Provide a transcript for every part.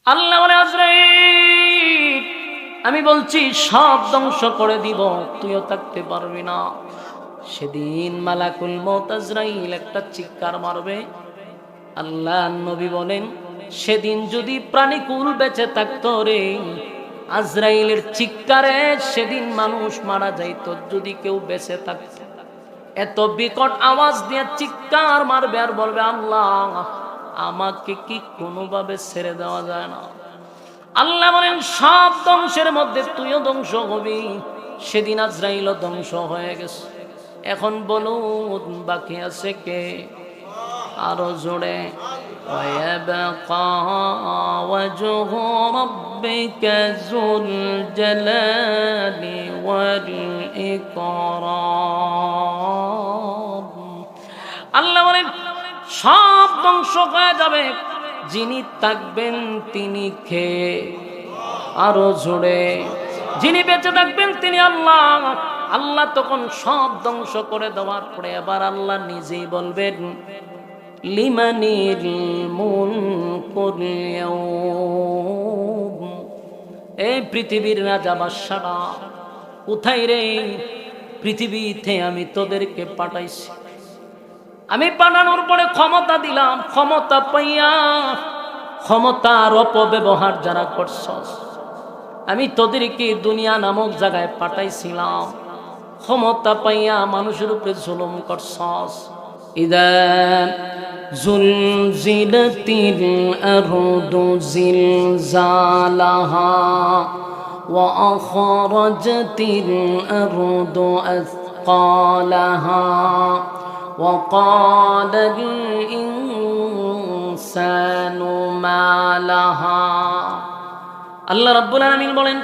আল্লাহ বলে, আজরাইল আমি বলছি সব ধ্বংস করে দিব, তুইও থাকতে পারবি না। সেদিন মালাকুল মউত আজরাইল একটা চিৎকার মারবে। আল্লাহ নবী বলেন, সেদিন যদি প্রাণীকুল বেঁচে থাকতো রে, আজরাইলের চিৎকারে সেদিন মানুষ মারা যাইত। যদি কেউ বেঁচে থাকতো, এত বিকট আওয়াজ দিয়ে চিৎকার মারবে আর বলবে, আল্লাহ আমাকে কি কোনোভাবে ছেড়ে দেওয়া যায় না? আল্লাহ বলেন, সব ধ্বংসের মধ্যে তুইও ধ্বংস হবি। সেদিন আজরাইলও ধ্বংস হয়ে গেছে। এখন বলুন বাকি আছে কে? আরো জোরে, ওয়ায়াবকা ওয়াজহু রাব্বিকা যুল জালালি ওয়াল ইকরাম। আল্লাহ বলেন, সব ধ্বংস হয়ে যাবে, যিনি থাকবেন তিনি কে? আরো জোরে, যিনি বেঁচে থাকবেন তিনি আল্লাহ। আল্লাহ তখন সব ধ্বংস করে দেওয়ার পরে এবার আল্লাহ নিজেই বলবেন, লিমানিল মুলকুল ইয়াউম। এই পৃথিবীর রাজা বাদশারা কোথায় রে? পৃথিবীতে আমি তোদেরকে পাঠাইছি, আমি পাঠানোর পরে ক্ষমতা দিলাম। ক্ষমতা পাইয়া ক্ষমতার অপব্যবহার যারা করছস, আমি তোদেরকে দুনিয়া নামক জায়গায় পাঠাইছিলাম। ক্ষমতা পাইয়া মানুষের উপরে জুলুম করছস। ইদা জুলজিলাতিল আরদু জিলজালাহা ওয়া আখরাজাতিল আরদু আসকালাহা وقال الإنسان ما لها। আল্লাহ রাব্বুল আলামিন বলেন,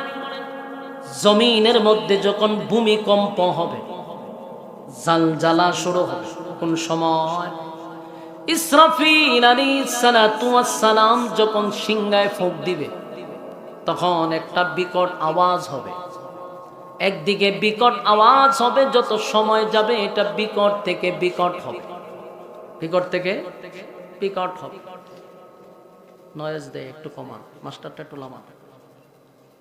জমিনের মধ্যে যখন ভূমিকম্প হবে, জালজালা শুরু হবে, কোন সময়? ইসরাফিল আলাইহিস সালাতু ওয়াস সালাম যখন সিংহায় ফুঁক দিবে, তখন একটা বিকট আওয়াজ হবে। একদিকে বিকট আওয়াজ হবে, যত সময় যাবে এটা বিকট থেকে বিকট হবে, বিকট থেকে বিকট হবে। নয়েজ দে একটু কমান, মাস্টারটা একটু লামান।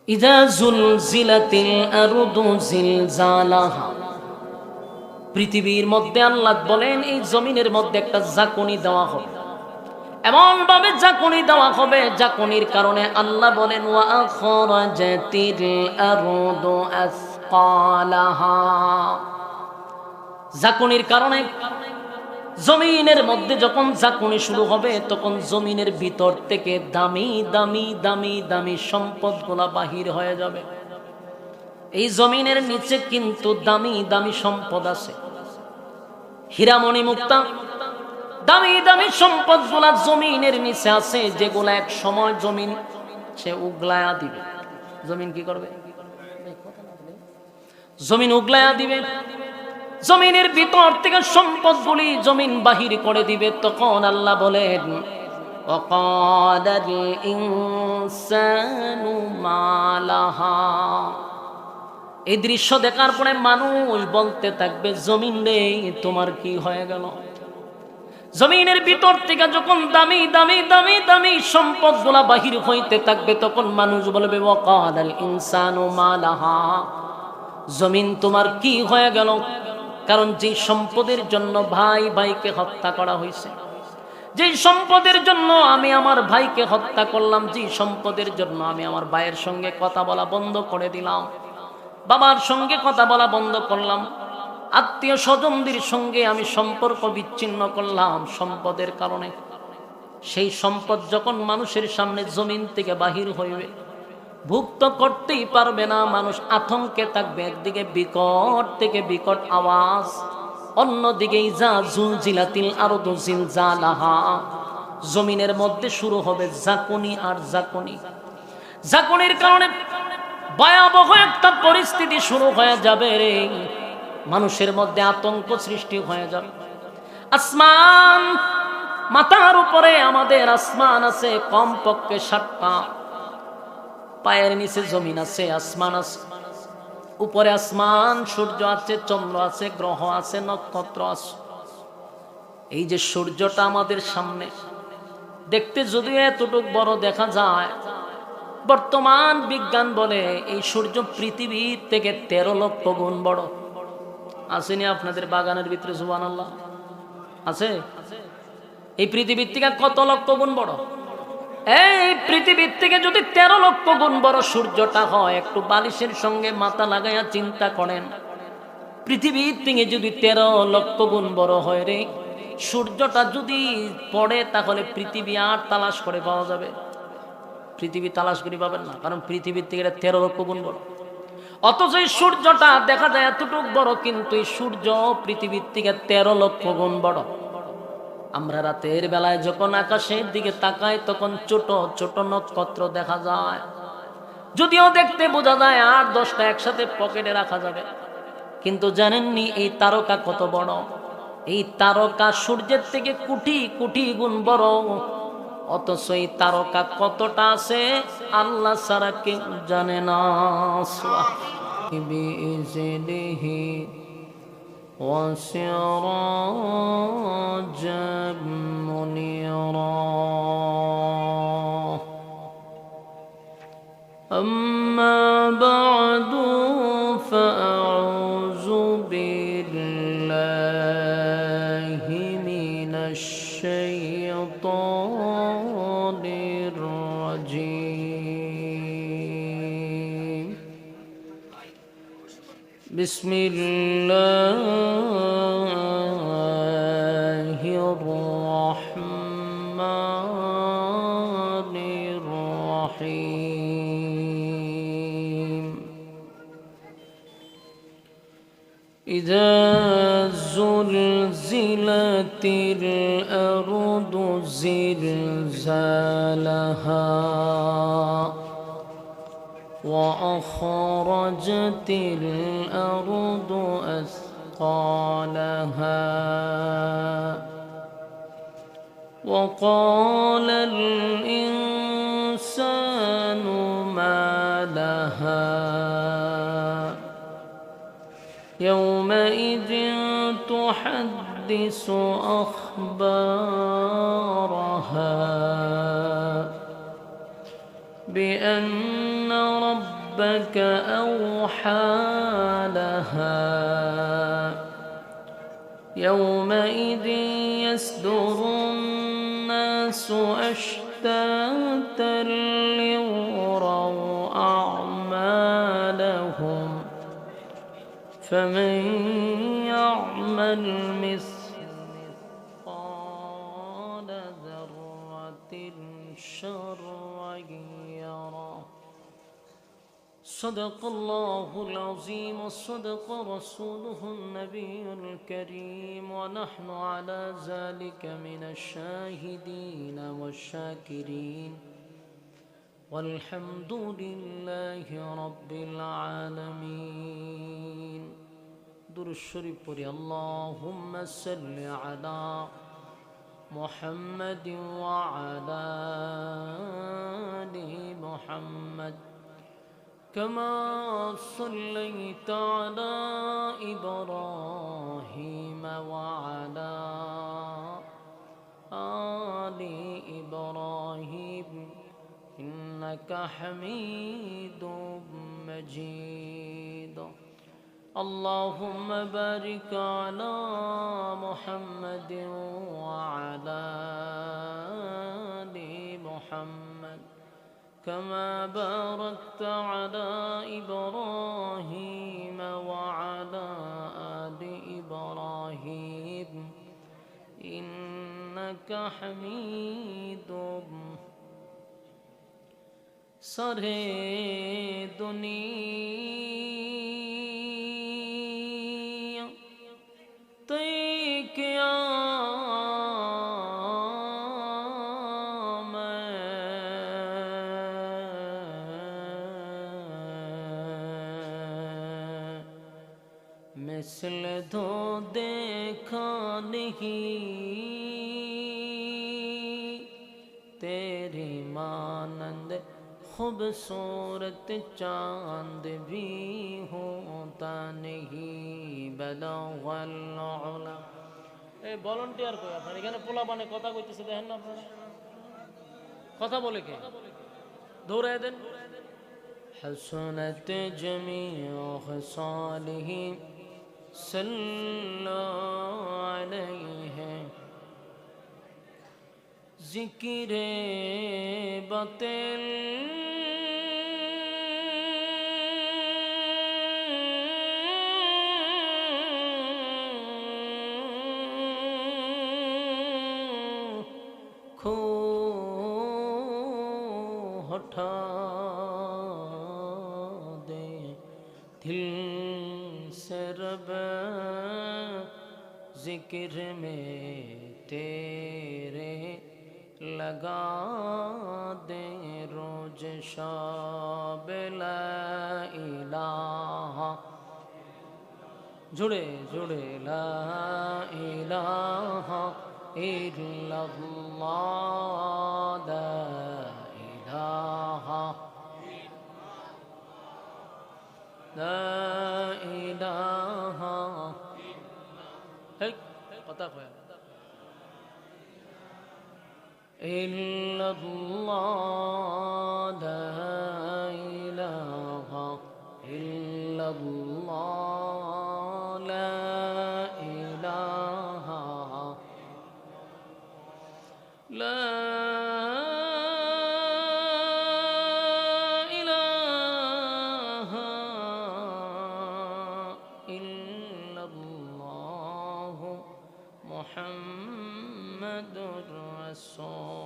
ইযা জুলজিলাতিল আরদু জিলজালাহা। পৃথিবীর মধ্যে আল্লাহ বলেন, এই জমিনের মধ্যে একটা ঝাঁকুনি দেওয়া হবে, এমন ভাবে ঝাঁকুনি দেওয়া হবে, ঝাঁকুনির কারণে আল্লাহ বলেন, ওয়া আখরাজাতিল আরদু আসকালাহা। ঝাঁকুনির কারণে জমিনের মধ্যে যখন ঝাঁকুনি শুরু হবে, তখন জমিনের ভিতর থেকে দামি দামি দামি দামি সম্পদগুলা বাহির হয়ে যাবে। এই জমিনের নিচে কিন্তু দামি দামি সম্পদ আছে, হীরামণি মুক্তা, দামি দামি সম্পদগুলা জমিনের নিচে আছে, যেগুলা এক সময় জমিন সে উগলায়া দিবে। জমিন কি করবে? জমিন উগলায়া দিবে। জমিনের ভিতর থেকে সম্পদগুলি জমিন বাহির করে দিবে। তখন আল্লাহ বলেন, ওয়াকালাল ইনসানু মা লাহা। এই দৃশ্য দেখার পরে মানুষ বলতে থাকবে, জমিন রে তোমার কি হয়ে গেল? জমিনের ভিতর থেকে যখন দামি দামি দামি দামি সম্পদগুলা বাহির হইতে থাকবে, তখন মানুষ বলবে, ওয়াকালাল ইনসানু মা লাহা। জমিন তোমার কি হয়ে গেল? কারণ যে সম্পদের জন্য ভাই ভাইকে হত্যা করা হয়েছে, যে সম্পদের জন্য আমি আমার ভাইকে হত্যা করলাম, যে সম্পদের জন্য আমি আমার ভাইয়ের সঙ্গে কথা বলা বন্ধ করে দিলাম, বাবার সঙ্গে কথা বলা বন্ধ করলাম, আত্মীয় স্বজনদের সঙ্গে আমি সম্পর্ক বিচ্ছিন্ন করলাম সম্পদের কারণে, সেই সম্পদ যখন মানুষের সামনে জমিন থেকে বাহির হইবে, ভুক্ত করতেই পারবে না, মানুষ আতঙ্কে থাকবে। একদিকে বিকট থেকে বিকট আওয়াজ, অন্যদিকে ইযা জুলজিলাতিল আরদু জিলজালাহা। জমিনের মধ্যে শুরু হবে ঝাঁকুনি আর ঝাঁকুনি। ঝাঁকুনির কারণে ভয়াবহ একটা পরিস্থিতি শুরু হয়ে যাবে রে। মানুষের মধ্যে আতঙ্ক সৃষ্টি হয়ে যাবে। আসমান, মাথার উপরে আমাদের আসমান আছে কমপক্ষে 7টা, পায়ের নিচে জমিন আছে, আসমান আছে, উপরে আসমান, সূর্য আছে, চন্দ্র আছে, গ্রহ আছে, নক্ষত্র আছে। এই যে সূর্যটা আমাদের সামনে দেখতে যদিও এতটুক বড় দেখা যায়, বর্তমান বিজ্ঞান বলে এই সূর্য পৃথিবীর থেকে 13 লক্ষ গুণ বড়। আসেনি আপনাদের বাগানের ভিতরে? সুবহানাল্লাহ, আছে? এই পৃথিবীর থেকে কত লক্ষ গুণ বড়? এই পৃথিবীর থেকে যদি 13 লক্ষ গুণ বড় সূর্যটা হয়, একটু বালিশের সঙ্গে মাথা লাগাইয়া চিন্তা করেন, পৃথিবীর থেকে যদি 13 লক্ষ গুণ বড় হয় রে, সূর্যটা যদি পড়ে তাহলে পৃথিবী আর তালাশ করে পাওয়া যাবে? পৃথিবী তালাশ করে পাবেন না, কারণ পৃথিবীর থেকে 13 লক্ষ গুণ বড়। অথচ এই সূর্যটা দেখা যায় এতটুক বড়, কিন্তু এই সূর্য পৃথিবীর থেকে 13 লক্ষ গুণ বড়। আমরা রাতের বেলায় যখন আকাশের দিকে তাকাই তখন ছোট ছোট নক্ষত্র দেখা যায়, যদিও দেখতে বোঝা যায় 8-10টা একসাথে পকেটে রাখা যাবে। কিন্তু জানেননি এই তারকা কত বড়? এই তারকা সূর্যের থেকে কোটি কোটি গুণ বড়। অথচ এই তারকা কতটা আছে আল্লাহ ছাড়া কেউ জানে না। বিইজনিহি وسراجا منيرا أما بعد فأعوذ بالله من الشيطان الرجيم بسم الله الرحمن الرحيم إذا زلزلت الأرض زلزالها وأخرجت الأرض أثقالها وقال الإنسان ما لها يومئذ تحدث أخبارها بأن ربك أوحى لها يومئذ يصدر الناس أشتاتا ليروا أعمالهم فمن يعمل مثقال ذرة شرا يره صدق الله العظيم وصدق رسوله النبي الكريم ونحن على ذلك من الشاهدين والشاكرين والحمد لله رب العالمين درود الشريف পড়ি اللهم صل على محمد وعلى آل محمد كما صليت على إبراهيم وعلى آل إبراهيم إنك حميد مجيد اللهم بارك على محمد وعلى آل محمد كما باركت على إبراهيم وعلى آل إبراهيم إنك حميد سرے دنیا تے کیا مثل تو دیکھا نہیں تیری مانند خوبصورت چاند بھی ہوتا نہیں بلغ العلا এই ভলান্টিয়ার কই আপনারা এখানে পোলা বানে কথা কইতেছে দেখেন না আপনারা কথা বলে কে দৌড়ায় দেন। حسنت جميع خصاله صلوا عليه ذکر باطل खो हटा दे दिल से रब जिक्र में तेरे लगा दे रोज शाब ला इलाहा जुड़े जुड़े ला इलाहा इल्लल्लाह ला इलाहा ला इलाहा है पता है इल्लल्लाह ला इलाहा इल्लल्लाह ला इलाहा ला इलाहा इल्लल्लाह मुहम्मदुर रसूलुल्लाह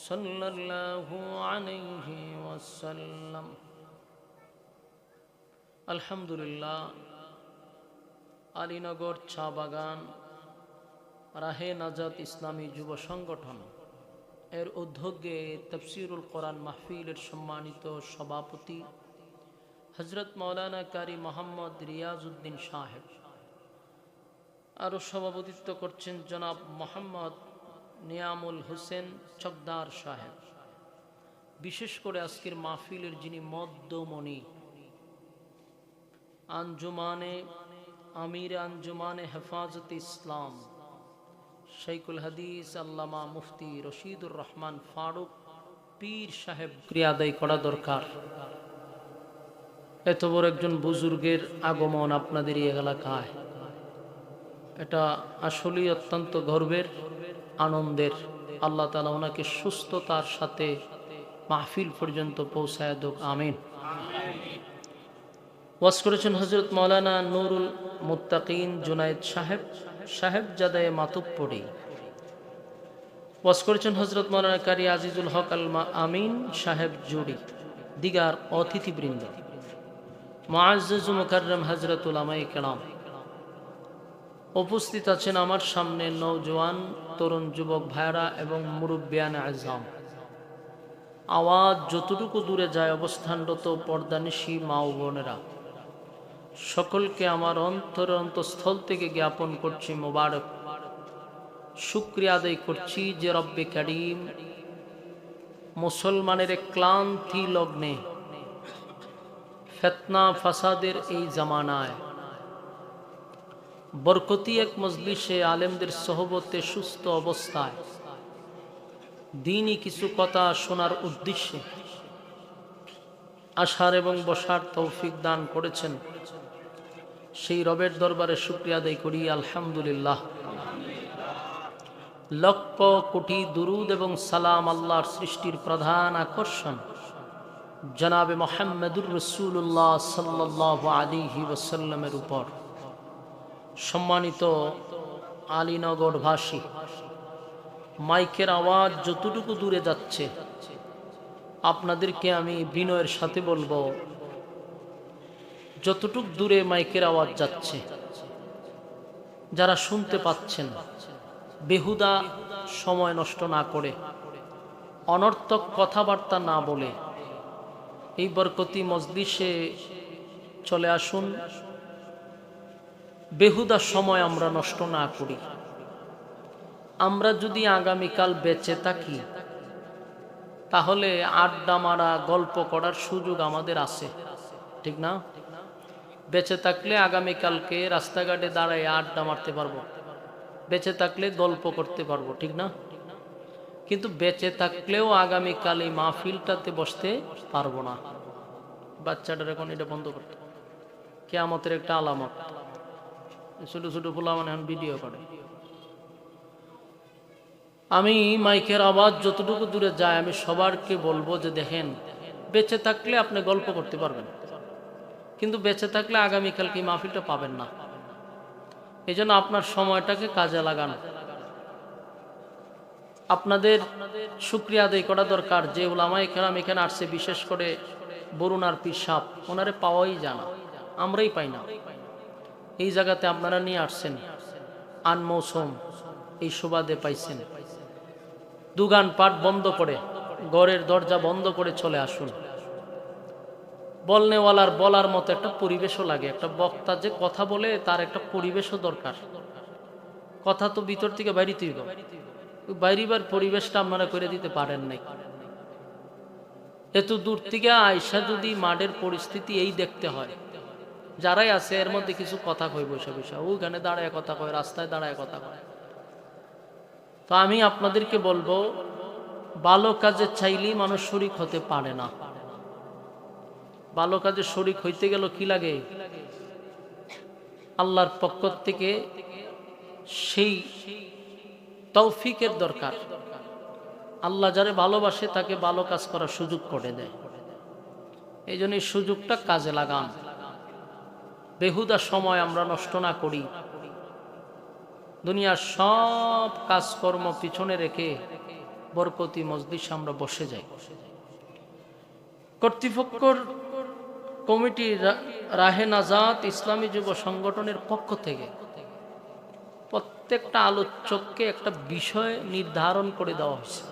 सल्लल्लाहु अलैहि वसल्लम। আলহামদুলিল্লাহ, আলীনগর চা বাগান রাহে নাজাত ইসলামী যুব সংগঠন এর উদ্যোগে তাফসীরুল কোরআন মাহফিলের সম্মানিত সভাপতি হযরত মাওলানা কারি মোহাম্মদ রিয়াজউদ্দিন সাহেব, আরও সভাপতিত্ব করছেন জনাব মোহাম্মদ নিয়ামুল হোসেন চকদার সাহেব। বিশেষ করে আজকের মাহফিলের যিনি মধ্যমণি, আমির আঞ্জুমানে হেফাজত ইসলাম শাইখুল হাদিস আল্লামা মুফতি রশিদুর রহমান ফারুক পীর সাহেব ক্রিয়া আদায় করা দরকার। এত বড় একজন বুজুর্গের আগমন আপনাদের এই এলাকায়, এটা আসলেই অত্যন্ত গর্বের, আনন্দের। আল্লাহ তাআলা ওনাকে সুস্থতার সাথে মাহফিল পর্যন্ত পৌঁছায় দেক, আমিন। ওয়াজ করেছেন হযরত মাওলানা নুরুল মুত্তাকিন জুনায়েদ সাহেবজাদায়ে মাতুব্বরী। ওয়াজ করেছেন হযরত মাওলানা কারি আজিজুল হক আল আমিন সাহেব জুড়ি। দিগার অতিথিবৃন্দ, মুআজ্জাজ মুকাররম হযরত উলামায়ে কেরাম, উপস্থিত আছেন আমার সামনে নওজোয়ান তরুণ যুবক ভাইরা এবং মুরব্বিয়ানে আযম। আওয়াজ যতটুকু দূরে যায় অবস্থানরত পর্দানিশী মা ও বোনেরা, সকলকে আমার অন্তঃস্থল থেকে জ্ঞাপন করছি মোবারক, শুকরিয়া আদায় করছি যে রব্বে কারীম মুসলমানের ক্লান্তি লগ্নে ফিতনা ফাসাদের এই জামানায় বরকতি এক মজলিসে আলেমদের সোহবতে সুস্থ অবস্থায় দ্বীনি কিছু কথা শোনার উদ্দেশ্যে আসার এবং বসার তৌফিক দান করেছেন, সেই রবের দরবারে শুকরিয়া আদায় করি আলহামদুলিল্লাহ। লক্ষ কোটি দুরুদ এবং সালাম আল্লাহর সৃষ্টির প্রধান আকর্ষণ জনাবে মুহাম্মদুর রাসূলুল্লাহ সাল্লাল্লাহু আলাইহি ওয়াসাল্লামের উপর। সম্মানিত আলীনগরবাসী, মাইকের আওয়াজ যতটুকু দূরে যাচ্ছে আপনাদেরকে আমি বিনয়ের সাথে বলবো, যতটুকু দূরে মাইকের আওয়াজ যাচ্ছে যারা শুনতে পাচ্ছেন, বেহুদা সময় নষ্ট না করে, অনর্থক কথাবার্তা না বলে এই বরকতি মজলিসে চলে আসুন। বেহুদা সময় আমরা নষ্ট না করি। আমরা যদি আগামীকাল বেঁচে থাকি তাহলে আড্ডা মারা, গল্প করার সুযোগ আমাদের আছে, ঠিক না? বেঁচে থাকলে আগামীকালকে রাস্তাঘাটে দাঁড়ায় আড্ডা মারতে পারবো, বেঁচে থাকলে গল্প করতে পারবো, ঠিক না? কিন্তু বেঁচে থাকলেও আগামীকাল এই মাহফিলটাতে বসতে পারবো না। বাচ্চাটার এখন এটা বন্ধ করতে, কিয়ামতের একটা আলামত। ছোট ছোট পোলা মানে এখন ভিডিও করে। আমি মাইকের আওয়াজ যতটুকু দূরে যায় আমি সবারকে বলবো যে দেখেন, বেঁচে থাকলে আপনি গল্প করতে পারবেন, কিন্তু বেঁচে থাকলে আগামীকালকে এই মাহফিলটা পাবেন না। এই জন্য আপনার সময়টাকে কাজে লাগান। আপনাদের শুকরিয়া আদায় করা দরকার যে উলামায়ে কেরাম এখানে আসছে, বিশেষ করে বরুণার পীর সাহেব, ওনারে পাওয়াই জানা, আমরাই পাই না। এই জায়গাতে আপনারা নিয়ে আসছেন, আন মৌসুম, এই সুবাদে পাইছেন। দোকান পাট বন্ধ করে, ঘরের দরজা বন্ধ করে চলে আসুন। বলনেওয়ালার বলার মতো একটা পরিবেশও লাগে। একটা বক্তা যে কথা বলে তার একটা পরিবেশও দরকার। কথা তো ভিতর থেকে বাইরেতেই হবে, বাইরিবার পরিবেশটা আপনারা করে দিতে পারেন নাই। এত দূর থেকে আয়সা যদি মাঠের পরিস্থিতি এই দেখতে হয়, যারাই আছে এর মধ্যে কিছু কথা কই বসে বসে, ওইখানে দাঁড়ায় কথা কয়, রাস্তায় দাঁড়ায় কথা কয়। তো আমি আপনাদেরকে বলবো, ভালো কাজে চাইলেই মানুষ শরিক হতে পারে না। ভালো কাজে শরিক হইতে গেল কি লাগে? আল্লাহর পক্ষ থেকে সেই তৌফিকের দরকার। আল্লাহ যারে ভালোবাসে তাকে ভালো কাজ করার সুযোগ করে দেয়। এই জন্য এই সুযোগটা কাজে লাগান, বেহুদা সময় আমরা নষ্ট না করি। দুনিয়ার সব কাজকর্ম পিছনে রেখে বরকতি মজলিসে আমরা বসে যাই। কর্তৃপক্ষর কমিটি রাহে নাজাত ইসলামী যুব সংগঠনের পক্ষ থেকে প্রত্যেকটা আলোচককে একটা বিষয় নির্ধারণ করে দেওয়া হয়েছে,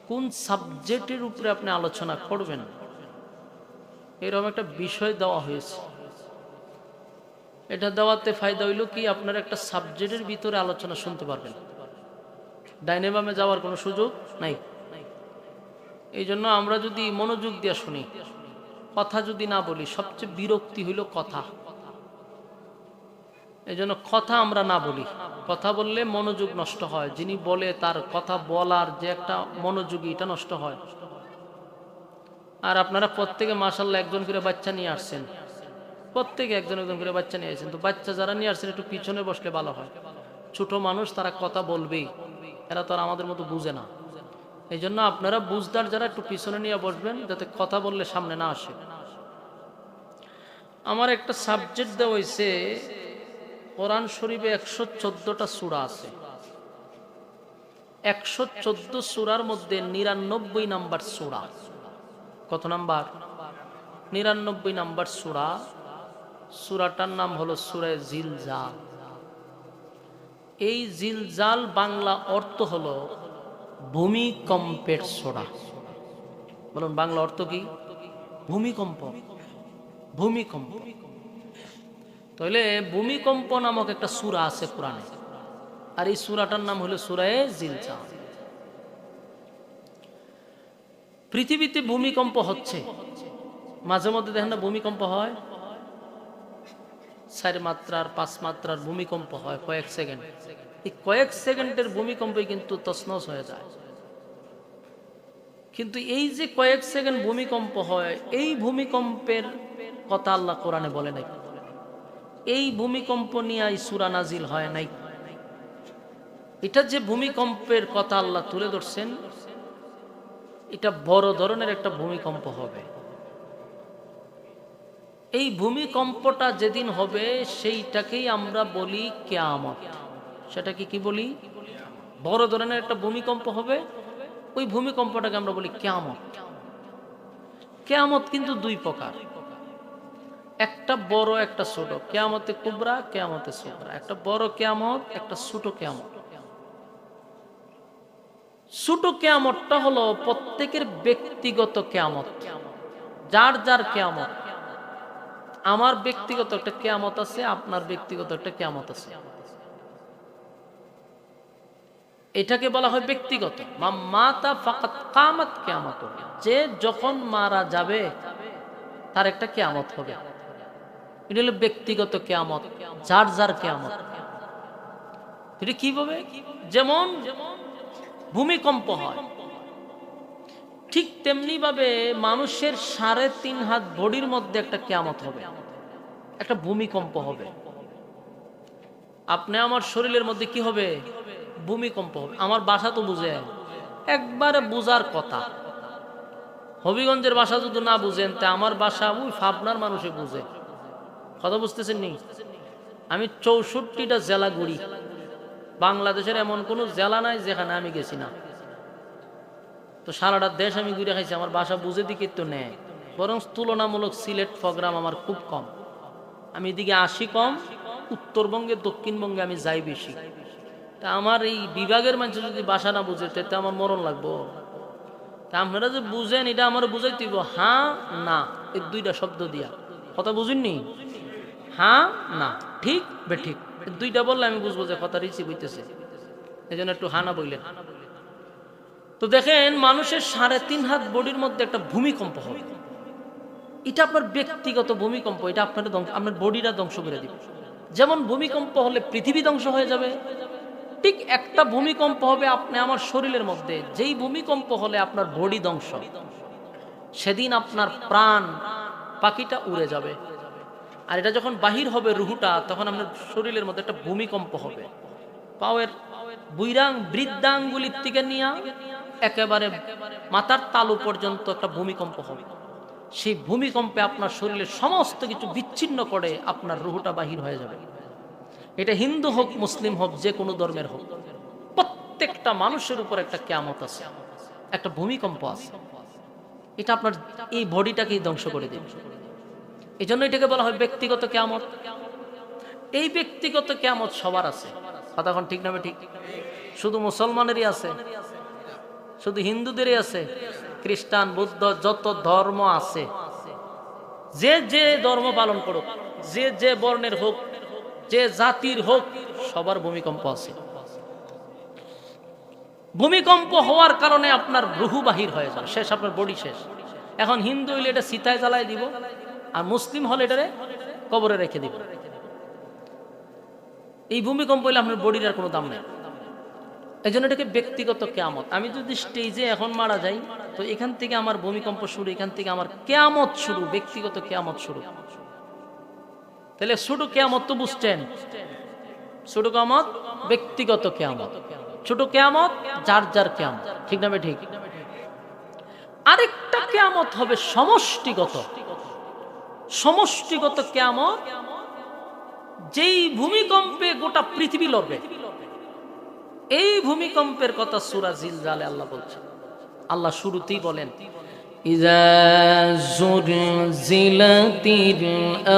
কোন সাবজেক্টের উপরে আপনি আলোচনা করবেন, এরকম একটা বিষয় দেওয়া হয়েছে। এটা দেওয়াতে ফায়দা হইল কি, আপনারা একটা সাবজেক্টের ভিতরে আলোচনা শুনতে পারবেন, ডাইনে বামে যাওয়ার কোনো সুযোগ নাই। এই জন্য আমরা যদি মনোযোগ দিয়ে শুনি, কথা যদি না বলি, সবচেয়ে বিরক্তি হইল কথা। এই জন্য কথা আমরা না বলি, কথা বললে মনোযোগ নষ্ট হয়, যিনি বলে তার কথা বলার যে একটা মনোযোগী, এটা নষ্ট হয়। আর আপনারা প্রত্যেকে মাশাআল্লাহ একজন করে বাচ্চা নিয়ে আসছেন, প্রত্যেকে একজন একজন করে বাচ্চা নিয়ে আসছেন। তো বাচ্চা যারা নিয়ে আসছেন একটু পিছনে বসলে ভালো হয়। ছোট মানুষ, তারা কথা বলবেই, এরা তো আর আমাদের মতো বুঝে না। এই জন্য আপনারা বুঝদার যারা একটু পিছনে নিয়ে বসবেন, যাতে কথা বললে সামনে না আসে। আমার একটা সাবজেক্ট দেওয়া হয়েছে, কোরআন শরীফে 114টা সূরা আছে। 114 সূরার মধ্যে 99 নাম্বার সূরা। কত নাম্বার? 99 নাম্বার সূরা। সূরাটার নাম হলো সূরা জিলজাল। এই জিলজাল বাংলা অর্থ হলো ভূমিকম্পের সূরা। বলুন বাংলা অর্থ কি? ভূমিকম্প। ভূমিকম্প। তাহলে ভূমিকম্প নামক একটা সূরা আছে কোরআনে, আর এই সূরাটার নাম হলো সূরা জিলজাল। পৃথিবীতে ভূমিকম্প হচ্ছে, মাঝে মধ্যে দেখেন না ভূমিকম্প হয়, 4 মাত্রার 5 মাত্রার ভূমিকম্প হয় কয়েক সেকেন্ড। এই কয়েক সেকেন্ডের ভূমিকম্পে কিন্তু তছনছ হয়ে যায়। কিন্তু এই যে কয়েক সেকেন্ড ভূমিকম্প হয়, এই ভূমিকম্পের কথা আল্লাহ কোরআনে বলে নাই। এই ভূমিকম্প নিয়ে এই সূরা নাজিল হয় নাই। এটা যে ভূমিকম্পের কথা আল্লাহ তুলে ধরছেন, এটা বড় ধরনের একটা ভূমিকম্প হবে। এই ভূমিকম্পটা যেদিন হবে সেইটাকেই আমরা বলি কিয়ামত। সেটাকে কি বলি? বড় ধরনের একটা ভূমিকম্প হবে, ওই ভূমিকম্পটাকে আমরা বলি কিয়ামত। কিয়ামত কিন্তু 2 প্রকার, একটা বড় একটা ছোট। কিয়ামতে কুবরা, কিয়ামতে সুগরা। একটা বড় কিয়ামত, একটা ছোট কিয়ামত। ছোট কিয়ামতটা হলো প্রত্যেকের ব্যক্তিগত কিয়ামত, যার যার কিয়ামত। আমার ব্যক্তিগত একটা কিয়ামত আছে, আপনার ব্যক্তিগত একটা কিয়ামত আছে। এটাকে বলা হয় ব্যক্তিগত। মাতা ফাকাত কামাত কিয়ামত। যে যখন মারা যাবে তার একটা কিয়ামত হবে। এটা হলো ব্যক্তিগত কিয়ামত, যার যার কিয়ামত। এটা কিভাবে? যেমন ভূমিকম্প হয়। ঠিক তেমনি ভাবে মানুষের 3.5 হাত বডির মধ্যে একটা কিয়ামত হবে, একটা ভূমিকম্প হবে। আপনি আমার শরীরের মধ্যে কি হবে? ভূমিকম্প হবে। আমার ভাষা তো বুঝে, একবারে বুঝার কথা। হবিগঞ্জের ভাষা যদি না বুঝেন তা আমার ভাষা ওই পাবনার মানুষে বুঝে। কথা বুঝতেছেন নি? আমি 64টা জেলা ঘুরি, বাংলাদেশের এমন কোনো জেলা নাই যেখানে আমি গেছি না। তো সারাটা দেশ আমি ঘুরে খাইছি, আমার ভাষা বুঝে দিকে তো নেয়। বরং তুলনামূলক সিলেট প্রোগ্রাম আমার খুব কম, আমি এদিকে আসি কম, উত্তরবঙ্গে দক্ষিণবঙ্গে আমি যাই বেশি। তা আমার এই বিভাগের মানুষ যদি ভাষা না বুঝে তাতে আমার মরণ লাগবো। তা আপনারা যে বুঝেন এটা আমার বুঝাই দিব, হ্যাঁ না এই 2টা শব্দ দিয়া। কথা বুঝেননি? হ্যাঁ না, ঠিক বে ঠিক, 2টা বললে আমি বুঝবো যে কথা রিসিভ হইতেছে। এই জন্য একটু হ্যাঁ না বললেন। তো দেখেন, মানুষের 3.5 হাত বডির মধ্যে একটা ভূমিকম্প হবে। এটা আপনার ব্যক্তিগত ভূমিকম্প, এটা আপনার বডিটা ধ্বংস করে দিবে। যেমন ভূমিকম্প হলে পৃথিবী ধ্বংস হয়ে যাবে, ঠিক একটা ভূমিকম্প হবে আপনি আমার শরীরের মধ্যে, যেই ভূমিকম্প হলে আপনার বডি ধ্বংস, সেদিন আপনার প্রাণ পাখিটা উড়ে যাবে। আর এটা যখন বাহির হবে রুহুটা, তখন আপনার শরীরের মধ্যে একটা ভূমিকম্প হবে। পাওয়ের বৃদ্ধাঙ্গুলির থেকে নিয়ে একেবারে মাথার তালু পর্যন্ত একটা ভূমিকম্প হবে। সেই ভূমিকম্পে আপনার শরীরের সমস্ত কিছু বিচ্ছিন্ন করে আপনার রুহুটা বাহির হয়ে যাবে। এটা হিন্দু হোক মুসলিম হোক যে কোনো ধর্মের হোক, প্রত্যেকটা মানুষের উপর একটা কিয়ামত আছে, একটা ভূমিকম্প আছে। এটা আপনার এই বডিটাকেই ধ্বংস করে দেবে। এই জন্য এটাকে বলা হয় ব্যক্তিগত কিয়ামত। এই ব্যক্তিগত কিয়ামত সবার আছে। কথাখন ঠিক না? ঠিক। শুধু মুসলমানেরই আছে? শুধু হিন্দুদেরই আছে? খ্রিস্টান, বুদ্ধ, যত ধর্ম আছে, যে যে ধর্ম পালন করুক, যে যে বর্ণের হোক, যে জাতির হোক, সবার ভূমিকম্প আছে। ভূমিকম্প হওয়ার কারণে আপনার রুহু বাহির হয়ে যায়, শেষ, আপনার বডি শেষ। এখন হিন্দু হইলে এটা চিতায় জ্বালায় দিব, আর মুসলিম হলে এটারে কবরে রেখে দিব। এই ভূমিকম্প হইলে আপনার বডির আর কোনো দাম নেই। এই জন্য এটাকে ব্যক্তিগত কিয়ামত। আমি যদি স্টেজে এখন মারা যাই, তো এখান থেকে আমার ভূমিকম্প শুরু, এখান থেকে আমার কিয়ামত শুরু, ব্যক্তিগত কিয়ামত শুরু। তাহলে ছোট কিয়ামত তো বুঝছেন, ছোট কিয়ামত ব্যক্তিগত কিয়ামত, ছোট কিয়ামত যার যার কিয়ামত, ঠিক না? ঠিক। আরেকটা কিয়ামত হবে সমষ্টিগত। সমষ্টিগত কিয়ামত, যেই ভূমিকম্পে গোটা পৃথিবী লড়বে। এই ভূমিকম্পের কথা সূরা জিলজালে আল্লাহ বলছেন। আল্লাহ শুরুতেই বলেন, ইযা যুলজিলাতিল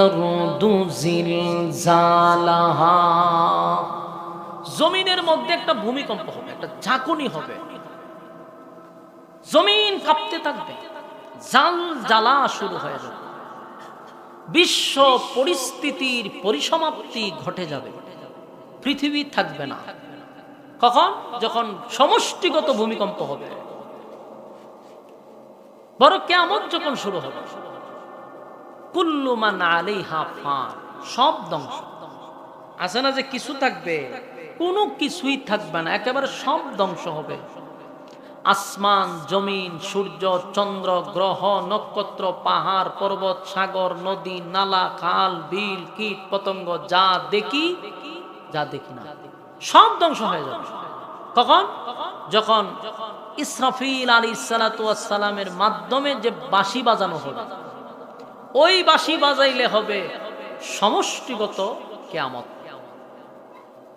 আরদু জিলজালাহা। জমিনের মধ্যে একটা ভূমিকম্প হবে, একটা ঝাঁকুনি হবে, জমিন কাঁপতে থাকবে, জালজালা শুরু হয়ে যাবে, বিশ্ব পরিস্থিতির পরিসমাপ্তি ঘটে যাবে, পৃথিবী থাকবে না। কখন? যখন সমষ্টিগত ভূমিকম্প হবে, বড় কিয়ামত যখন শুরু হবে। কুল্লু মান আলাইহা ফান, সব ধ্বংস। আছে না যে কিছু থাকবে? কোনো কিছুই থাকবে না, একেবারে সব ধ্বংস হবে। আসমান, জমিন, সূর্য, চন্দ্র, গ্রহ, নক্ষত্র, পাহাড়, পর্বত, সাগর, নদী, নালা, খাল, বিল, কীট পতঙ্গ, যা দেখি যা দেখি না, সব ধ্বংস হয়ে যাবে। কখন? যখন ইসরাফিল আলাইহিস সালাতু ওয়াস সালামের মাধ্যমে যে বাঁশি বাজানো হবে, ওই বাঁশি বাজাইলে হবে সমষ্টিগত কিয়ামত।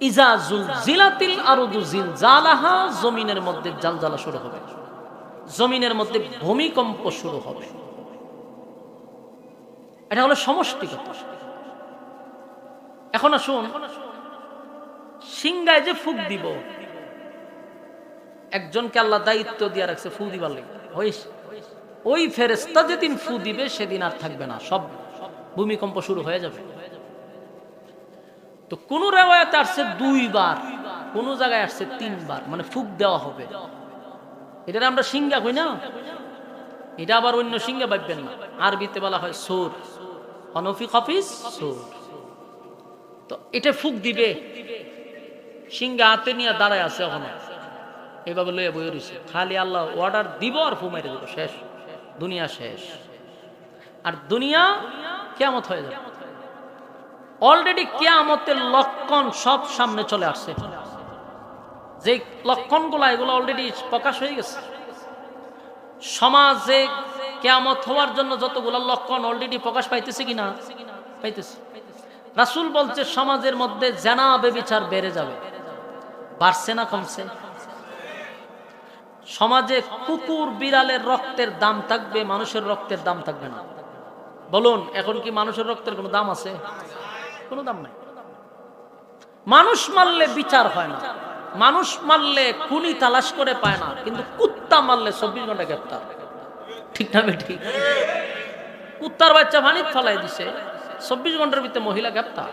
ইজা জুলজিলাতিল আরদু জিলজালাহা, জমিনের মধ্যে জালজালা শুরু হবে, জমিনের মধ্যে ভূমিকম্প শুরু হবে। এটা হলো সমষ্টিগত। এখন আসুন, সিংহায় যে ফুক দিব, একজনকে আল্লাহ দায়িত্ব দিয়ে রাখছে ফু দিবার লাগে, ওই ফেরেশতা যেদিন ফু দিবে সেদিন আর থাকবে না, সব ভূমিকম্প শুরু হয়ে যাবে। তো কোন রিওয়ায়াতে আসছে 2 বার, কোন জায়গায় আসছে 3 বার, মানে ফুক দেওয়া হবে। এটা আমরা সিংহা কই না, এটা আবার অন্য সিংহা ভাববেন না। আরবিতে বলা হয় সুর, অনফি কফিস সুর। তো এটা ফুক দিবে, সিংহা হাতে নিয়ে দাঁড়ায় আছে, ওখানে এইভাবে লইয়া বই রয়েছে, খালি আল্লাহ অর্ডার দিব আর ফু মেরে দিব, শেষ, দুনিয়া শেষ। আর দুনিয়া কিয়ামত হয়ে যাবে। অলরেডি কিয়ামতের লক্ষণ সব সামনে চলে আসছে, যে লক্ষণগুলো এগুলো অলরেডি প্রকাশ হয়ে গেছে। সমাজে কিয়ামত হওয়ার জন্য যতগুলো লক্ষণ অলরেডি প্রকাশ পাইতেছে কিনা, পাইতেছে। রাসূল বলছে সমাজের মধ্যে জেনা ব্যভিচার বেড়ে যাবে, বাড়ছে না কমছে? সমাজে কুকুর বিড়ালের রক্তের দাম থাকবে, মানুষের রক্তের দাম থাকবে না। বলুন এখন কি মানুষের রক্তের কোনো দাম আছে? কোনো দাম নাই। মানুষ মারলে বিচার হয় না, মানুষ মারলে খুনি তালাশ করে পায় না, কিন্তু কুত্তা মারলে 24 ঘন্টা গ্রেফতার। ঠিক না ঠিক? কুত্তার বাচ্চা পানিতে ফেলাই দিছে, 24 ঘন্টার ভিতরে মহিলা গ্রেফতার।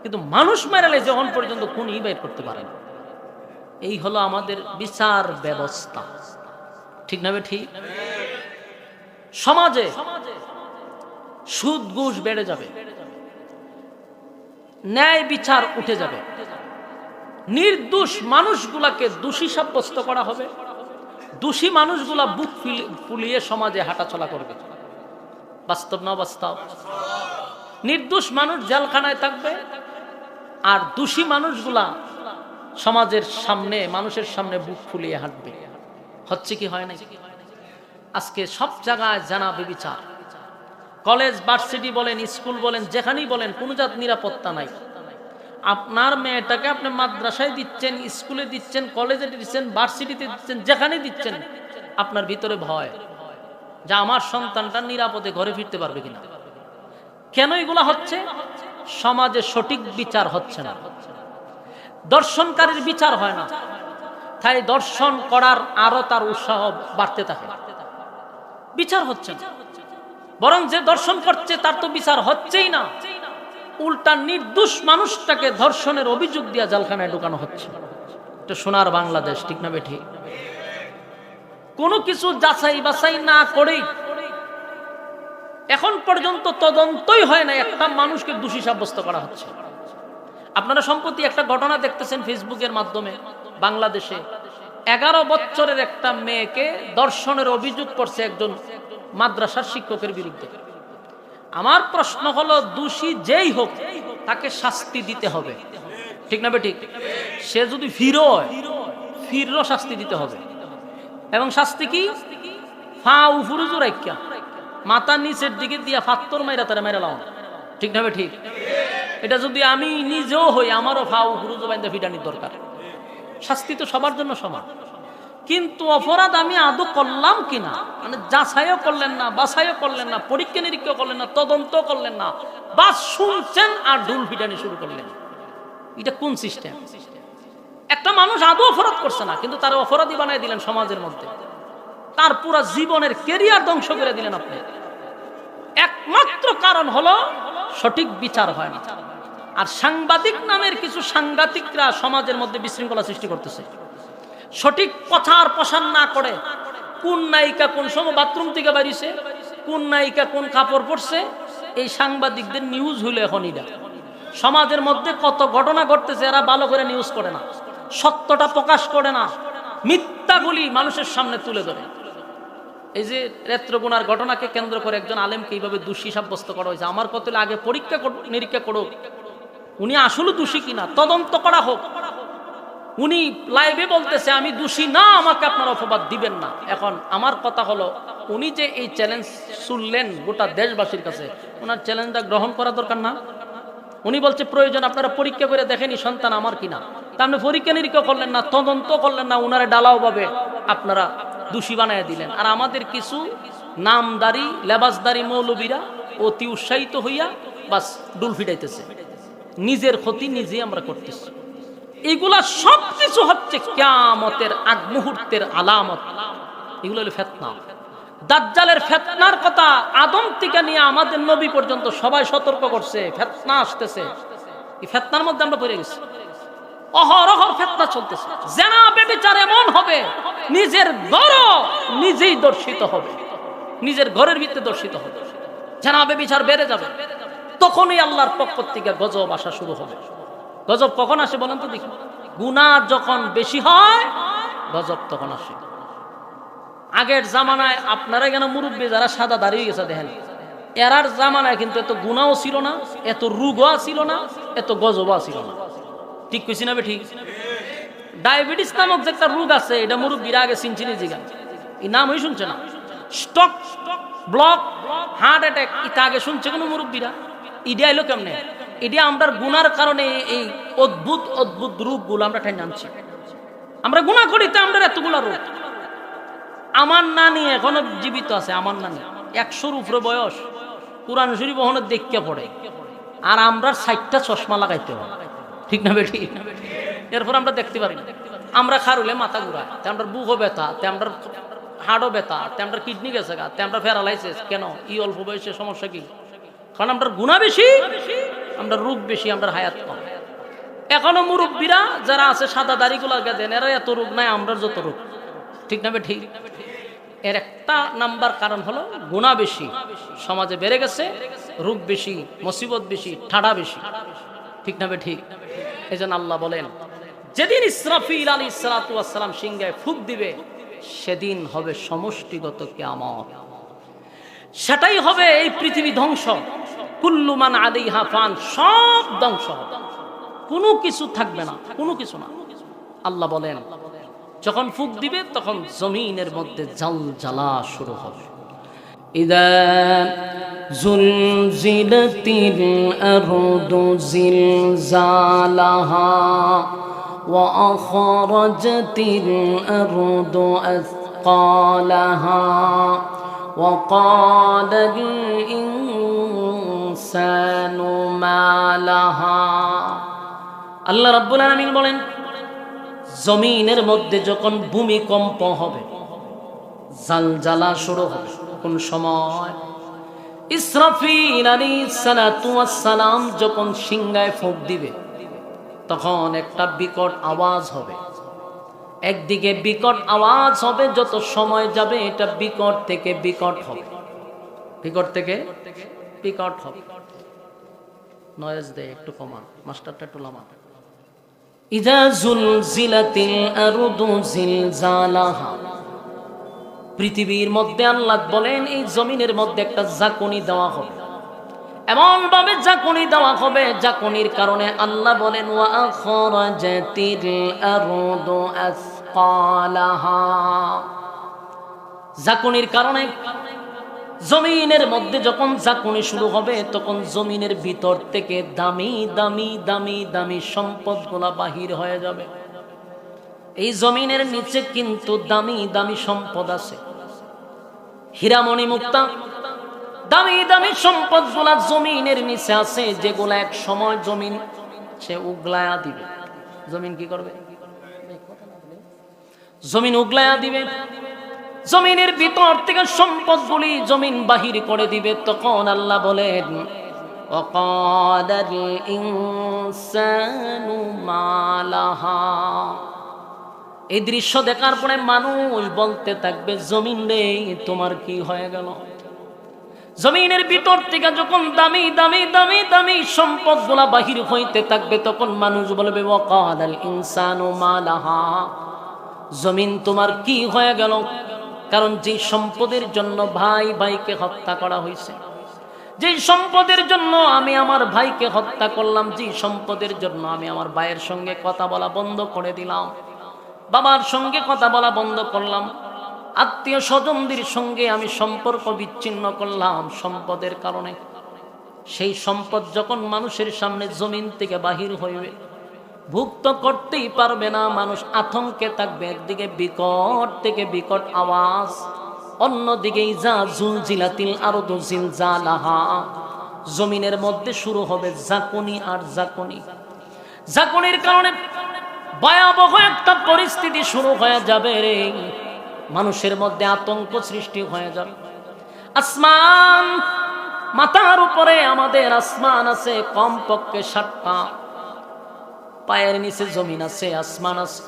কিন্তু মানুষ মারালে যখন পর্যন্ত খুনি বের করতে পারে না। এই হলো আমাদের বিচার ব্যবস্থা। ঠিক না ঠিক? সমাজে সুদ ঘুষ বেড়ে যাবে, ন্যায় বিচার উঠে যাবে, নির্দোষ মানুষগুলাকে দোষী সাব্যস্ত করা হবে, দোষী মানুষগুলা বুক ফুলিয়ে সমাজে হাঁটাচলা করবে। বাস্তব না বাস্তব? নির্দোষ মানুষ জেলখানায় থাকবে, আর দোষী মানুষগুলা সমাজের সামনে, মানুষের সামনে বুক ফুলিয়ে হাঁটবে। হচ্ছে কি হয় না? আজকে সব জায়গায় জানা ব্যভিচার, কলেজ ভার্সিটি বলেন, স্কুল বলেন, যেখানেই বলেন, কোনো জাত নিরাপত্তা নাই। আপনার মেয়েটাকে আপনি মাদ্রাসায় দিচ্ছেন, স্কুলে দিচ্ছেন, কলেজে দিচ্ছেন, ভার্সিটিতে দিচ্ছেন, যেখানে দিচ্ছেন, আপনার ভিতরে ভয় যে আমার সন্তানটা নিরাপদে ঘরে ফিরতে পারবে কিনা। কেন এগুলা হচ্ছে? সমাজে সঠিক বিচার হচ্ছে না, দর্শনকারীর বিচার হয় না, তাই দর্শন করার আরো তার উৎসাহ বাড়তে থাকে। বিচার হচ্ছে না, বরং যে দর্শন করছে তার তো বিচার হচ্ছেই না, উল্টা নির্দোষ মানুষটাকে ধর্ষণের অভিযোগ দিয়ে জেলখানায় ঢুকানো হচ্ছে। এটা সোনার বাংলাদেশ। ঠিক না বেঠিক? কোনো কিছু যাচাই বাছাই না করেই এখন পর্যন্ত তদন্তই হয় না, একটা মানুষকে দোষী সাব্যস্ত করা হচ্ছে। আপনারা সম্প্রতি একটা ঘটনা দেখতেছেন ফেসবুকের মাধ্যমে, বাংলাদেশে 11 বছরের একটা মেয়েকে ধর্ষণের অভিযোগ করছে একজন মাদ্রাসার শিক্ষকের বিরুদ্ধে। আমার প্রশ্ন হলো, দোষী যেই হোক তাকে শাস্তি দিতে হবে। ঠিক না বেঠিক? সে যদি ফিরো শাস্তি দিতে হবে। এবং শাস্তি কি? ফা উফুরুজু রাইখা মাথা নিচের দিকে দিয়া ফাত্তর মাইরা তারা মেরে লাও। ঠিক না বেঠিক? এটা যদি আমি নিজেও হই, আমারও ফা উফুরুজু বাইন্দা ফিটানির দরকার। শাস্তি তো সবার জন্য সমান, কিন্তু অপরাধ আমি আদৌ করলাম কিনা, মানে যাচাইও করলেন না, বাছাইও করলেন না, পরীক্ষা নিরীক্ষা করলেন না, তদন্ত করলেন না, বাস শুনছেন আর ঢুল ফিটানি শুরু করলেন। এটা কোন সিস্টেম? একটা মানুষ আদৌ অপরাধ করছে না, কিন্তু তার অপরাধী বানাই দিলেন সমাজের মধ্যে, তার পুরো জীবনের ক্যারিয়ার ধ্বংস করে দিলেন আপনি। একমাত্র কারণ হলো সঠিক বিচার হয় না। আর সাংবাদিক নামের কিছু সাংঘাতিকরা সমাজের মধ্যে বিশৃঙ্খলা সৃষ্টি করতেছে। সঠিক প্রচার প্রসার না করে কোন নায়িকা কোন সময় বাথরুম থেকে বেরিয়েছে, কোন নায়িকা কোন কাপড় পরছে, এই সাংবাদিকদের নিউজ হইলো এখন। এটা সমাজের মধ্যে কত ঘটনা ঘটতেছে, এরা ভালো করে নিউজ করে না, সত্যটা প্রকাশ করে না, মিথ্যাগুলি মানুষের সামনে তুলে ধরে। এই যে নেত্রকোনার ঘটনাকে কেন্দ্র করে একজন আলেমকে এইভাবে দোষী সাব্যস্ত করা হয়েছে। আমার কত আগে পরীক্ষা নিরীক্ষা করুক, উনি আসলে দোষী কিনা তদন্ত করা হোক। উনি লাইভে বলতেছে আমি দোষী না, আমাকে আপনার অপবাদ দিবেন না। এখন আমার কথা হলো, উনি যে এই চ্যালেঞ্জ শুনলেন গোটা দেশবাসীর কাছে, ওনার চ্যালেঞ্জটা গ্রহণ করা দরকার না? উনি বলছে প্রয়োজন আপনারা পরীক্ষা করে দেখেনি সন্তান আমার কিনা। তা আপনি পরীক্ষা নিরীক্ষা করলেন না, তদন্ত করলেন না, উনারে ডালাও ভাবে আপনারা দোষী বানায় দিলেন। আর আমাদের কিছু নামদারি লেবাসদারি মৌলবীরা অতি উৎসাহিত হইয়া বাস ডুল ফিটাইতেছে, নিজের ক্ষতি নিজে আমরা করতেছি। এগুলা সব কিছু হচ্ছে কিয়ামতের আগ মুহূর্তের আলামত। এগুলো হলো ফিতনা। দাজ্জালের ফিতনার কথা আদম থেকে নিয়ে আমাদের নবী পর্যন্ত সবাই সতর্ক করছে, ফিতনা আসতেছে। এই ফিতনার মধ্যে আমরা পড়ে গেছি, অহরহ ফিতনা চলতেছে। জিনা ব্যভিচার এমন হবে, নিজের ঘর নিজেই দর্শিত হবে, নিজের ঘরের ভিতরে দর্শিত হবে। জিনা ব্যভিচার বেড়ে যাবে, তখনই আল্লাহর পক্ষ থেকে গজব আসা শুরু হবে। গজব কখন আসে বলেন তো দেখি? গুনাহ যখন বেশি হয় গজব তখন আসে। আগের জামানায় আপনারা কেন মুরব্বী যারা সাদা দাঁড়িয়ে গেছে দেখেন, এরার জামানায় কিন্তু এত গুনাও ছিল না, এত রোগও ছিল না, এত গজবও ছিল না। ঠিক কইছি না? ঠিক। ডায়াবেটিস নামক যে একটা রোগ আছে, এটা মুরব্বীরা আগে চিনচিনি জিগান, এই নাম হই শুনছে না। স্ট্রোক, ব্লক, হার্ট অ্যাটাক, এটা আগে শুনছে কোনো মুরব্বীরা? ইডিয়া এলো কেমনে? ইডিয়া আমরা গুনার কারণে এই অদ্ভুত অদ্ভুত রোগগুলো আমরা টেনে আনছি। আমরা গুনাহ করি তো আমরা এতগুলো রোগ। আমার নানি এখনো জীবিত আছে, আমার নানি 100-র উপরে বয়স, কুরআন শরীফ ওখানে দেখতে পড়ে, আর আমরা 60টা চশমা লাগাইতে হয়। ঠিক না বেঠি? এরপর আমরা দেখতে পারি না। আমরা খারুলে মাথা ঘুরায়, তে আমরা বুকও ব্যথা, তে আমরা হাড়ও ব্যথা, তে আমরা কিডনি গেছে গা, তে আমরা প্যারালাইসিস। কেন? এই অল্প বয়সে সমস্যা কি? কারণ আমরা গুনাহ বেশি, আমরা রোগ বেশি, আমরা হায়াত কম। এখনো মুরব্বীরা যারা আছে সাদা দাড়িগুলা দেন, এরা এত রোগ নাই, আমরা যত রোগ। ঠিক না বেঠি? এর একটা নাম্বার কারণ হলো গুনাহ বেশি, সমাজে বেড়ে গেছে, রোগ বেশি, মুসিবত বেশি, ঠাডা বেশি। ঠিক না ঠিক? এজন্য আল্লাহ বলেন, যেদিন ইসরাফিল আলাইহিস সালাতু ওয়াস সালাম সিংহায় ফুঁক দিবে, সেদিন হবে সমষ্টিগত কিয়ামত। সেটাই হবে এই পৃথিবী ধ্বংস। কুল্লু মান আলাইহা ফান, সব ধ্বংস হবে, কোনো কিছু থাকবে না, কোনো কিছু না। আল্লাহ বলেন, যখন ফুঁক দিবে তখন জমিনের মধ্যে জালজালা শুরু হবে। ইদা জুলজিলাতিল আরদু জিলজালাহা ওয়া আখরাজাতিল আরদু আথকালাহা ওয়া ক্বালাল ইনসানু মা লাহা। আল্লাহ রাব্বুল আলামিন বলেন, জমিনের মধ্যে যখন ভূমিকম্প হবে, জালজালা শুরু হবে, কোন সময়? ইসরাফিল আলাইহিস সালাতু ওয়াস সালাম যখন সিংহায় ফুঁক দিবে, তখন একটা বিকট আওয়াজ হবে। একদিকে বিকট আওয়াজ হবে, যত সময় যাবে এটা বিকট থেকে বিকট হবে, বিকট থেকে বিকট হবে। নয়েজ দে একটু কমান, মাস্টারটা একটু লামা। ইযা জুলজিলাতিল আরদু জিলজালাহা, পৃথিবীর মধ্যে আল্লাহ বলেন এই জমিনের মধ্যে একটা ঝাঁকুনি দেওয়া হবে, এমন ভাবে ঝাঁকুনি দেওয়া হবে, ঝাঁকুনির কারণে আল্লাহ বলেন ওয়া আখরাজাতিল আরদু আসকালাহা, ঝাঁকুনির কারণে জমিনের মধ্যে যখন ঝাঁকুনি শুরু হবে, তখন জমিনের ভিতর থেকে দামি দামি দামি দামি সম্পদগুলা বাহির হয়ে যাবে। এই জমিনের নিচে কিন্তু দামি দামি সম্পদ আছে, হীরামণি মুক্তা, দামি দামি সম্পদগুলা জমিনের নিচে আছে, যেগুলা এক সময় জমিন সে উগলায়া দিবে। জমিন কি করবে? জমিন উগলায়া দিবে। জমিনের ভিতর থেকে সম্পদগুলি জমিন বাহির করে দিবে। তখন আল্লাহ বলেন, ওয়াকাদাল ইনসানু মা লাহা, এই দৃশ্য দেখার পরে মানুষ বলতে থাকবে, জমিন রে তোমার কি হয়ে গেল? জমিনের ভিতর থেকে যখন দামি দামি দামি দামি সম্পদগুলা বাহির হইতে থাকবে, তখন মানুষ বলবে, ওয়াকাদাল ইনসানু মা লাহা, জমিন তোমার কি হয়ে গেল? কারণ যে সম্পদের জন্য ভাই ভাইকে হত্যা করা হয়েছে, যে সম্পদের জন্য আমি আমার ভাইকে হত্যা করলাম, যে সম্পদের জন্য আমি আমার ভাইয়ের সঙ্গে কথা বলা বন্ধ করে দিলাম, বাবার সঙ্গে কথা বলা বন্ধ করলাম, আত্মীয় স্বজনদের সঙ্গে আমি সম্পর্ক বিচ্ছিন্ন করলাম সম্পদের কারণে, সেই সম্পদ যখন মানুষের সামনে জমিন থেকে বাহির হইবে, ভুক্ত করতেই পারবে না, মানুষ আতঙ্কে থাকবে। একদিকে বিকট থেকে বিকট আওয়াজ, অন্যদিকে ইযা জুলজিলাতিল আরদু জিলজালাহা, জমিনের মধ্যে শুরু হবে ঝাঁকুনি আর ঝাঁকুনি। ঝাঁকুনির কারণে ভয়াবহ একটা পরিস্থিতি শুরু হয়ে যাবে রে, মানুষের মধ্যে আতঙ্ক সৃষ্টি হয়ে যাবে। আসমান, মাথার উপরে আমাদের আসমান আছে কমপক্ষে 7টা, পায়ের নিচে জমিন আছে, আসমান আছে,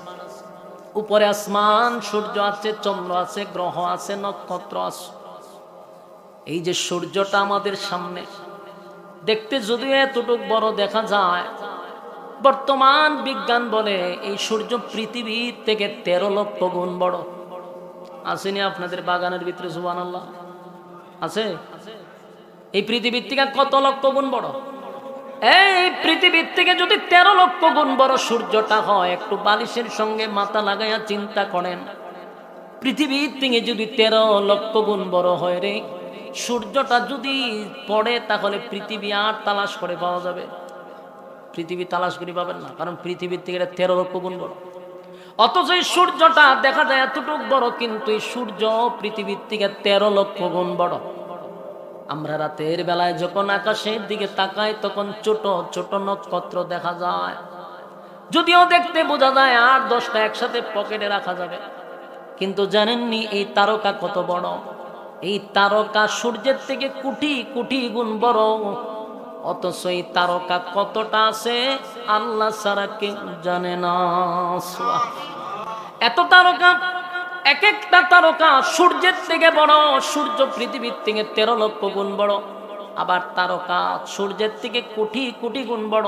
উপরে আসমান, সূর্য আছে, চন্দ্র আছে, গ্রহ আছে, নক্ষত্র আছে। এই যে সূর্যটা আমাদের সামনে দেখতে যদিও এতটুক বড় দেখা যায়, বর্তমান বিজ্ঞান বলে এই সূর্য পৃথিবীর থেকে 13 লক্ষ গুণ বড়। আসেনি আপনাদের বাগানের ভিতরে? সুবহানাল্লাহ, আছে? এই পৃথিবীর থেকে কত লক্ষ গুণ বড়? এই পৃথিবীর থেকে যদি 13 লক্ষ গুণ বড় সূর্যটা হয়, একটু বালিশের সঙ্গে মাথা লাগাইয়া চিন্তা করেন, পৃথিবীর থেকে যদি 13 লক্ষ গুণ বড় হয় রে, সূর্যটা যদি পড়ে তাহলে পৃথিবী আর তালাশ করে পাওয়া যাবে? পৃথিবী তালাশ করে পাবেন না, কারণ পৃথিবীর থেকে 13 লক্ষ গুণ বড়। অথচ এই সূর্যটা দেখা যায় এতটুক বড়, কিন্তু এই সূর্য পৃথিবীর থেকে 13 লক্ষ গুণ বড়। আমরা রাতের বেলায় যখন আকাশের দিকে তাকাই তখন ছোট ছোট নক্ষত্র দেখা যায়, যদিও দেখতে বোঝা যায় 8-10টা একসাথে পকেটে রাখা যাবে। কিন্তু জানেননি এই তারকা কত বড়? এই তারকা সূর্যের থেকে কোটি কোটি গুণ বড়। অথচ এই তারকা কতটা আছে আল্লাহ ছাড়া কেউ জানে না। এত তারকা, এক একটা তারকা সূর্যের থেকে বড়। সূর্য পৃথিবীর থেকে 13 লক্ষ গুণ বড়, আবার তারকা সূর্যের থেকে কোটি কোটি গুণ বড়।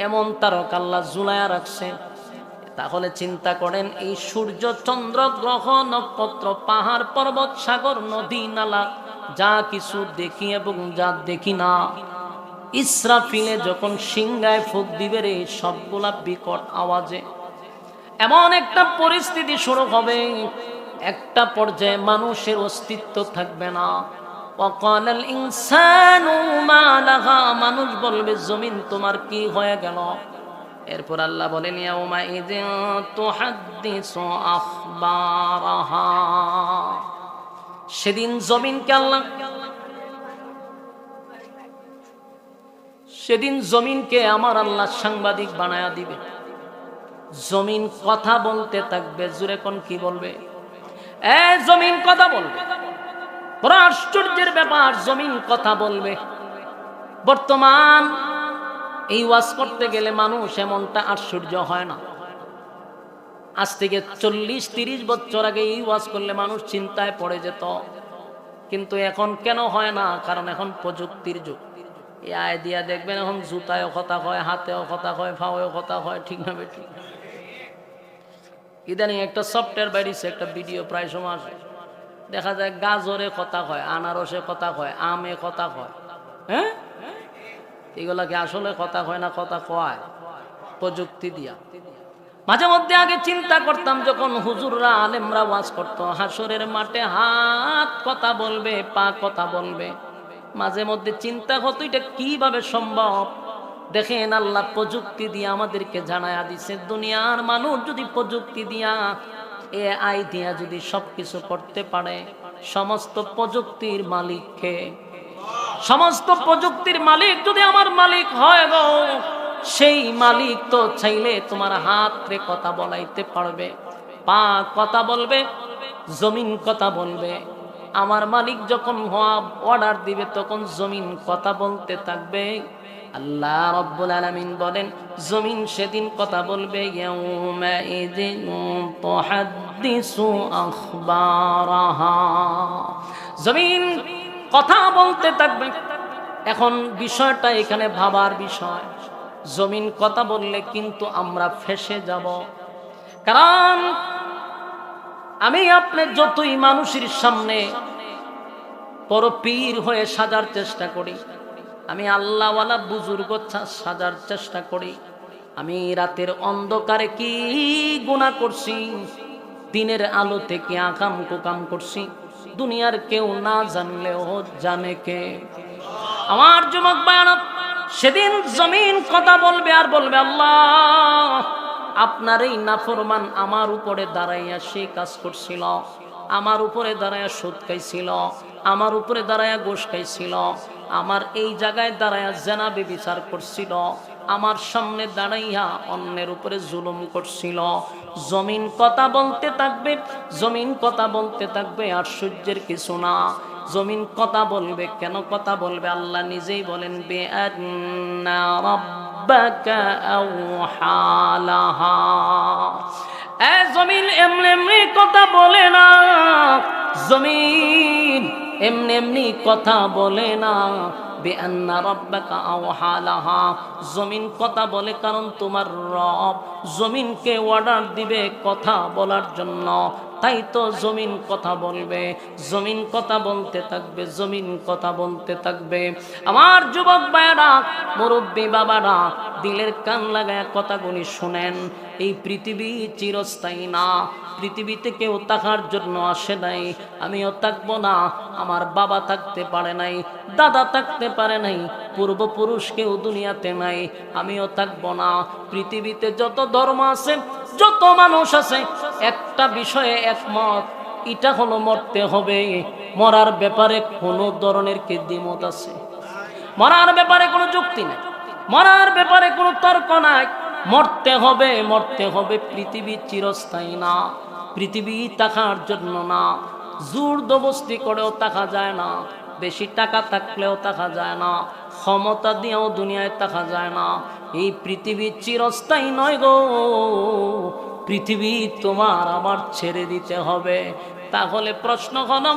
এমন তারকা আল্লাহ ঝুলায়া রাখছে। তাহলে চিন্তা করেন, এই সূর্য, চন্দ্র, গ্রহ, নক্ষত্র, পাহাড়, পর্বত, সাগর, নদী, নালা, যা কিছু দেখি এবং যা দেখি না, ইসরাফিলে যখন সিংহায় ফুঁক দিবে রে, সবগুলা বিকট আওয়াজে এমন একটা পরিস্থিতি শুরু হবে, একটা পর্যায়ে মানুষের অস্তিত্ব থাকবে না। ওয়াকালাল ইনসানু মা লাহা, মানুষ বলবে জমিন তোমার কি হয়ে গেল? এরপর আল্লাহ বলেন ইয়াউমা ইযিন তুহাদ্দিসু আখবারাহা, সেদিন জমিনকে আমার আল্লাহ সাংবাদিক বানায়া দিবে। জমিন কথা বলতে থাকবে। জুরে কোন কি বলবে? জমিন কথা বলবে। বড় আশ্চর্যের ব্যাপার, জমিন কথা বলবে। বর্তমান এই ওয়াজ করতে গেলে মানুষ এমনটা আশ্চর্য হয় না। আজ থেকে 40-30 বছর আগে এই ওয়াজ করলে মানুষ চিন্তায় পড়ে যেত, কিন্তু এখন কেন হয় না? কারণ এখন প্রযুক্তির যুগ। এই আয় দিয়া দেখবেন এখন জুতায়ও কথা হয়, হাতেও কথা হয়, ফাওয়েও কথা হয়, ঠিক না বেঠিক? ইদানিং একটা সফটওয়্যার বাইরেছে, একটা ভিডিও প্রায় সময় আসে, দেখা যায় গাজরে কথা হয়, আনারসে কথা হয়, আমে কথা হয়। হ্যাঁ, এগুলা কি আসলে কথা হয় না কথা কয়? প্রযুক্তি দিয়া। মাঝে মধ্যে আগে চিন্তা করতাম, যখন হুজুররা আলেমরা ওয়াজ করতো, হাসরের মাঠে হাত কথা বলবে, পা কথা বলবে, মাঝে মধ্যে চিন্তা হতো এটা কিভাবে সম্ভব। দেখেন আল্লাহ প্রযুক্তি দিয়ে আমাদেরকে জানায়া দিছে, দুনিয়ার মানুষ যদি প্রযুক্তি দিয়া, AI দিয়া যদি সবকিছু করতে পারে, সমস্ত প্রযুক্তির মালিককে, সমস্ত প্রযুক্তির মালিক যদি আমার মালিক হয় গো, সেই মালিক তো চাইলে তোমার হাত রে কথা বলাইতে পারবে, পা কথা বলবে, জমিন কথা বলবে। আমার মালিক যখন অর্ডার দিবে তখন জমিন কথা বলতে থাকবে। আল্লাহ রাব্বুল আলামিন বলেন, জমিন সেদিন কথা বলবে, ইয়াউমা ইযিন তুহাদ্দিসু আখবারাহা, জমিন কথা বলতে থাকবে। এখন বিষয়টা এখানে ভাবার বিষয়, জমিন কথা বললে কিন্তু আমরা ফেঁসে যাব। কারণ আমি আপনি যতই মানুষের সামনে বড় পীর হয়ে সাজার চেষ্টা করি, আমি আল্লাহওয়ালা বুজুর্গ সাজার চেষ্টা করি, আমি রাতের অন্ধকারে কি গুনাহ করছি, দিনের আলো থেকে আকাম কুকাম করছি, দুনিয়ার কেউ না জানলেও জানে কে? আমার যুবক ভাইরা, সেদিন জমিন কথা বলবে আর বলবে, আল্লাহ আপনার এই নাফরমান আমার উপরে দাঁড়াইয়া সেই কাজ করছিল, আমার উপরে দাঁড়াইয়া সুদ খাইছিল, আমার উপরে দাঁড়াইয়া গোশ খাইছিল, আমার এই জায়গায় দাঁড়াইয়া জেনা ব্যভিচার করছিল, আমার সামনে দাঁড়াইয়া অন্যের উপরে জুলুম করছিল। জমিন কথা বলতে থাকবে, জমিন কথা বলতে থাকবে। আশ্চর্যের কিছু না, জমিন কথা বলবে। কেন কথা বলবে? আল্লাহ নিজেই বলেন, বিআন্না রাব্বাকা আওহা লাহা। জমিন এমনি এমনি কথা বলে না, জমিন এমনি এমনি কথা বলে না। বিআন্না রাব্বাকা আওহা লাহা, জমিন কথা বলে কারণ তোমার রব জমিনকে অর্ডার দিবে কথা বলার জন্য। তাই তো জমিন কথা বলবে, জমিন কথা বলতে থাকবে, জমিন কথা বলতে থাকবে। আমার যুবক ভাইয়েরা, মুরব্বী বাবারা, দিলের কান লাগায় কথাগুলি শুনেন। এই পৃথিবী চিরস্থায়ী না, পৃথিবীতে কেউ থাকার জন্য আসে নাই, আমিও থাকবো না। আমার বাবা থাকতে পারে নাই, দাদা থাকতে পারে নাই, পূর্বপুরুষ কেউ দুনিয়াতে নাই, আমিও থাকবো না। পৃথিবীতে যত ধর্ম আছে, যত মানুষ আছে, একটা বিষয়ে একমত, এটা হলো মরতে হবে। মরার ব্যাপারে কোনো ধরনের কি দ্বিমত আছে? মরার ব্যাপারে কোনো যুক্তি নাই, মরার ব্যাপারে কোনো তর্ক নাই। মরতে হবে, মরতে হবে। পৃথিবী চিরস্থায়ী না, পৃথিবী থাকার জন্য না। জোর জবরদস্তি করেও থাকা যায় না, বেশি টাকা থাকলেও থাকা যায় না, ক্ষমতা দিয়েও দুনিয়ায় থাকা যায় না। এই পৃথিবী চিরস্থায়ী নয় গো, পৃথিবী তোমার আমার ছেড়ে দিতে হবে। তাহলে প্রশ্ন হলো,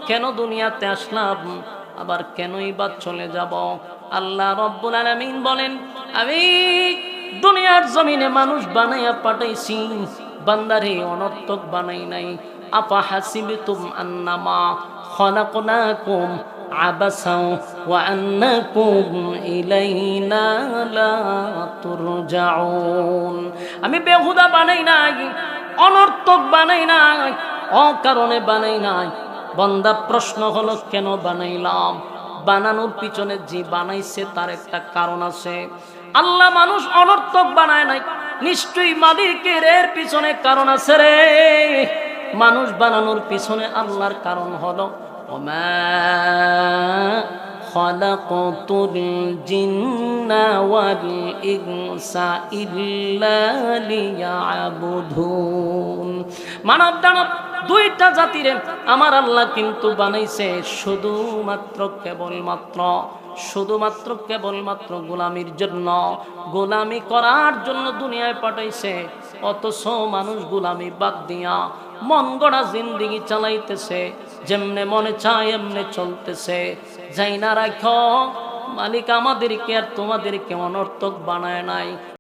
কেন দুনিয়াতে আসলাম, আবার কেনই বা চলে যাব? আল্লাহ রব্বুল আলামিন বলেন, আমি দুনিয়ার জমিনে মানুষ বানাইয়া পাঠাইছি, বান্দারে অনর্থক বানাই নাই। আফা হাসিবতুম আন্নামা খলাকনাকুম আবাসাও ওয়া আন্নাকুম ইলাইনা লা তুরজাউন। আমি বেহুদা বানাই নাই, অনর্থক বানাই নাই, অকারণে বানাই নাই। বান্দা প্রশ্ন হলো, কেন বানাইলাম? বানানোর পিছনে যে বানাইছে তার একটা কারণ আছে। আল্লাহ মানুষ অনর্থক বানায় নাই, নিশ্চয়ই মালিকের এর পিছনে কারণ আছে রে। মানুষ বানানোর পিছনে আল্লাহর কারণ হলো, ওমা খালাকতুল জিন্না ওয়াল ইনসা ইল্লা লিয়াবুদুন। মানব দানব দুইটা জাতিরে আমার আল্লাহ কিন্তু বানাইছে শুধুমাত্র গোলামির জন্য, গোলামি করার জন্য দুনিয়ায় পাঠাইছে। অথচ মানুষ গোলামি বাদ দিয়া মন গড়া জিন্দেগি চালাইতেছে, যেমনে মনে চায় এমনে চলতেছে। যাই না রাখো, মালিক আমাদেরকে আর তোমাদেরকে অনর্থক বানায় নাই।